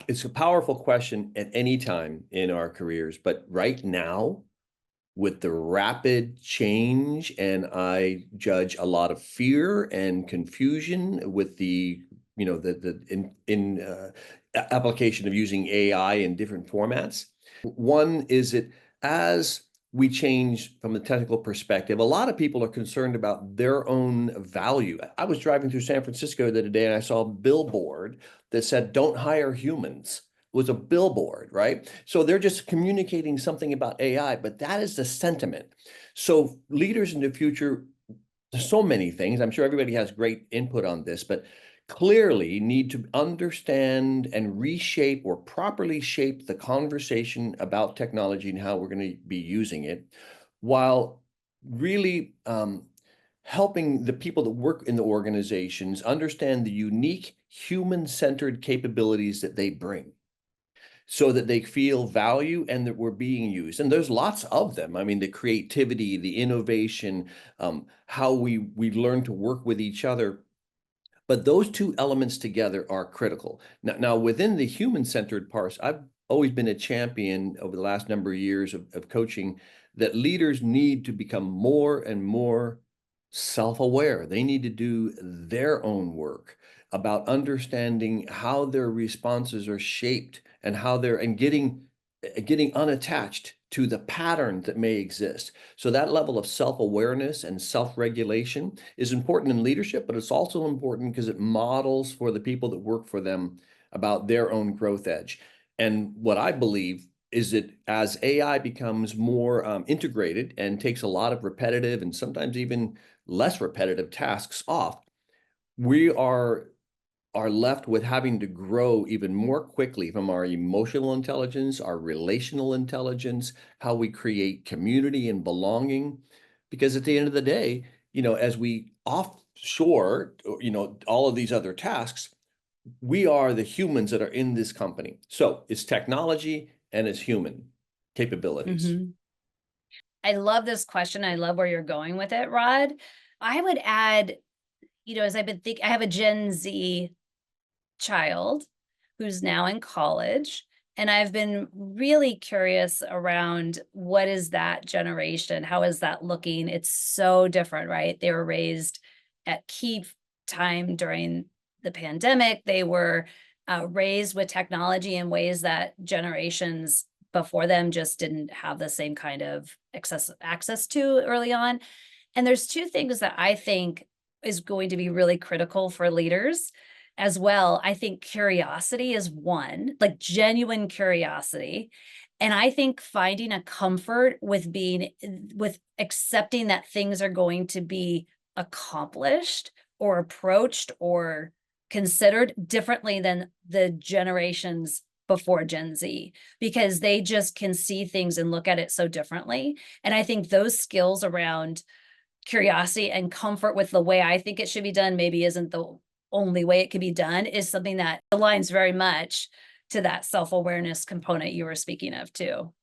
It's a powerful question at any time in our careers, but right now, with the rapid change, and I judge a lot of fear and confusion with the, application of using AI in different formats. One is that as we change from the technical perspective, a lot of people are concerned about their own value. I was driving through San Francisco the other day and I saw a billboard that said, "Don't hire humans." It was a billboard, right? So they're just communicating something about AI, but that is the sentiment. So leaders in the future, there's so many things. I'm sure everybody has great input on this, but clearly need to understand and reshape or properly shape the conversation about technology and how we're going to be using it, while really helping the people that work in the organizations understand the unique human-centered capabilities that they bring so that they feel value and that we're being used. And there's lots of them. I mean, the creativity, the innovation, how we learn to work with each other. But those two elements together are critical. Now within the human-centered parts, I've always been a champion over the last number of years of coaching that leaders need to become more and more self-aware. They need to do their own work about understanding how their responses are shaped and how they're and getting unattached to the pattern that may exist. So that level of self-awareness and self-regulation is important in leadership, but it's also important because it models for the people that work for them about their own growth edge. And what I believe is that as AI becomes more integrated and takes a lot of repetitive and sometimes even less repetitive tasks off, we are left with having to grow even more quickly from our emotional intelligence, our relational intelligence, how we create community and belonging. Because at the end of the day, as we offshore, all of these other tasks, we are the humans that are in this company. So it's technology and it's human capabilities. Mhm. I love this question. I love where you're going with it, Rod. I would add, as I've been thinking, I have a Gen Z child who's now in college. And I've been really curious around what is that generation? How is that looking? It's so different, right? They were raised at key time during the pandemic. They were raised with technology in ways that generations before them just didn't have the same kind of access to early on. And there's two things that I think is going to be really critical for leaders as well. I think curiosity is one, like genuine curiosity. And I think finding a comfort with with accepting that things are going to be accomplished or approached or considered differently than the generations before Gen Z, because they just can see things and look at it so differently. And I think those skills around curiosity and comfort with the way I think it should be done maybe isn't the only way it could be done, is something that aligns very much to that self-awareness component you were speaking of too.